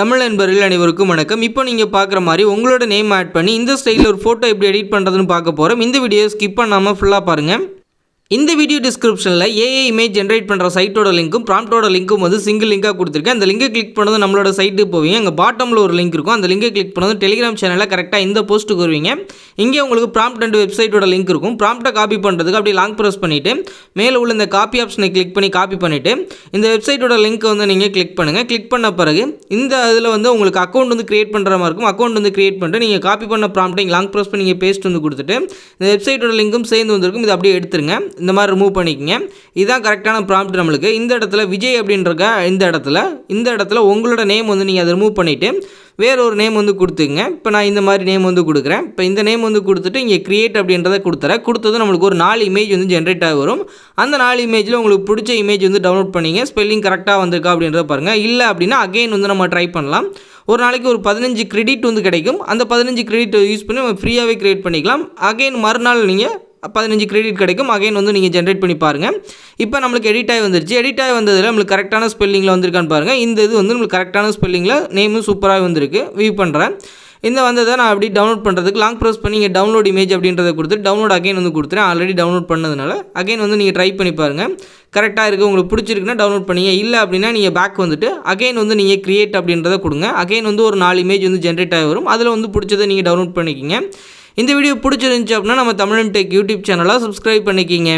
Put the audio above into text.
தமிழ் நண்பர்கள் அனைவருக்கும் வணக்கம். இப்போ நீங்கள் பார்க்குற மாதிரி உங்களோட நேம் ஆட் பண்ணி இந்த ஸ்டைலில் ஒரு ஃபோட்டோ எப்படி எடிட் பண்ணுறதுன்னு பார்க்க போகிறோம். இந்த வீடியோ ஸ்கிப் பண்ணாமல் ஃபுல்லாக பாருங்கள். இந்த வீடியோ டிஸ்கிரிப்ஷனில் ஏஐ இமேஜ் ஜென்ரேட் பண்ணுற சைட்டோட லிங்க்கும் ப்ராம்ப்டோட லிங்க்கும் வந்து சிங்கிள் லிங்காக கொடுத்துருக்கேன். அந்த லிங்கை கிளிக் பண்ணது நம்மளோட சைட்டு போவீங்க. அங்கே பாட்டமில் ஒரு லிங்க் இருக்கும். அந்த லிங்கை கிளிக் பண்ணது டெலிகிராம் சேனலில் கரெக்டாக இந்த போஸ்ட்டுக்கு வருவீங்க. இங்கே உங்களுக்கு ப்ராம்ப்ட் அண்ட் வெப்சைட்டோட லிங்க் இருக்கும். ப்ராம்ப்டை காப்பி பண்ணுறதுக்கு அப்படியே லாங் ப்ரெஸ் பண்ணிவிட்டு மேலே உள்ள இந்த காப்பி ஆப்ஷனை கிளிக் பண்ணி காப்பி பண்ணிவிட்டு இந்த வெப்சைட்டோட லிங்க்கை வந்து நீங்கள் கிளிக் பண்ணுங்கள். கிளிக் பண்ண பிறகு இந்த இதில் வந்து உங்களுக்கு அக்கௌண்ட் வந்து கிரியேட் பண்ணுற மாதிரி இருக்கும். அக்கௌண்ட் வந்து கிரியேட் பண்ணிட்டு நீங்கள் காப்பி பண்ண ப்ராம்ப்டை லாங் ப்ரெஸ் பண்ணி நீங்கள் பேஸ்ட் வந்து கொடுத்துட்டு இந்த வெப்சைட்டோட லிங்க்கும் சேர்ந்து வந்திருக்கும். இதை அப்படியே எடுத்துருங்க. இந்த மாதிரி ரிமூவ் பண்ணி இதுதான் கரெக்டான ப்ராம்ப்ட் நம்மளுக்கு. இந்த இடத்துல விஜய் அப்படின்ற இந்த இடத்துல உங்களோட நேம் வந்து நீங்கள் அதை ரிமூவ் பண்ணிவிட்டு வேற ஒரு நேம் வந்து கொடுத்துங்க. இப்போ நான் இந்த மாதிரி நேம் வந்து கொடுக்குறேன். இப்போ இந்த நேம் வந்து கொடுத்துட்டு இங்கே கிரியேட் அப்படின்றத கொடுத்தது நம்மளுக்கு ஒரு 4 இமேஜ் வந்து ஜென்ரேட் ஆகி வரும். அந்த 4 இமேஜில் உங்களுக்கு பிடிச்ச இமேஜ் வந்து டவுன்லோட் பண்ணிங்க. ஸ்பெல்லிங் கரெக்டாக வந்திருக்கா அப்படின்றத பாருங்கள். இல்லை அப்படின்னா அகைன் வந்து நம்ம ட்ரை பண்ணலாம். ஒரு நாளைக்கு ஒரு 15 கிரெடிட் வந்து கிடைக்கும். அந்த 15 கிரெடிட் யூஸ் பண்ணி நம்ம ஃப்ரீயாகவே கிரியேட் பண்ணிக்கலாம். அகைன் மறுநாள் நீங்கள் 15 கிரெடிட் கிடைக்கும். அகைன் வந்து நீங்கள் ஜென்ரேட் பண்ணி பாருங்கள். இப்போ நம்மளுக்கு எடிட் ஆகி வந்துருச்சு. எடிட் ஆகி வந்ததில் நம்மளுக்கு கரெக்டான ஸ்பெல்லிங்கில் வந்திருக்கான்னு பாருங்கள். இந்த இது வந்து நம்மளுக்கு கரெக்டான ஸ்பெல்லிங்கில் நேமும் சூப்பராக வந்திருக்கு. வியூ பண்ணுறேன். இந்த வந்ததை நான் அப்படி டவுன்லோட் பண்ணுறதுக்கு லாங் ப்ரெஸ் பண்ணி இங்கே டவுன்லோட் இமேஜ் அப்படின்றத கொடுத்துட்டு டவுன்லோட் அகைன் வந்து கொடுத்துறேன். ஆல்ரெடி டவுன்லோட் பண்ணதுனால அகைன் வந்து நீங்கள் ட்ரை பண்ணி பாருங்கள். கரெக்டாக இருக்குது. உங்களுக்கு பிடிச்சிருக்குன்னா டவுன்லோட் பண்ணிங்க. இல்லை அப்படின்னா நீங்கள் பேக் வந்துட்டு அகைன் வந்து நீங்கள் கிரியேட் அப்படின்றத கொடுங்க. அகைன் வந்து ஒரு 4 இமேஜ் வந்து ஜென்ரேட் ஆகி வரும். அதில் வந்து பிடிச்சதை நீங்கள் டவுன்லோட் பண்ணிக்கிங்க. இந்த வீடியோ பிடிச்சிருந்துச்சு அப்படின்னா நம்ம தமிழன் டெக் யூடியூப் சேனலை சப்ஸ்கிரைப் பண்ணிக்கிங்க.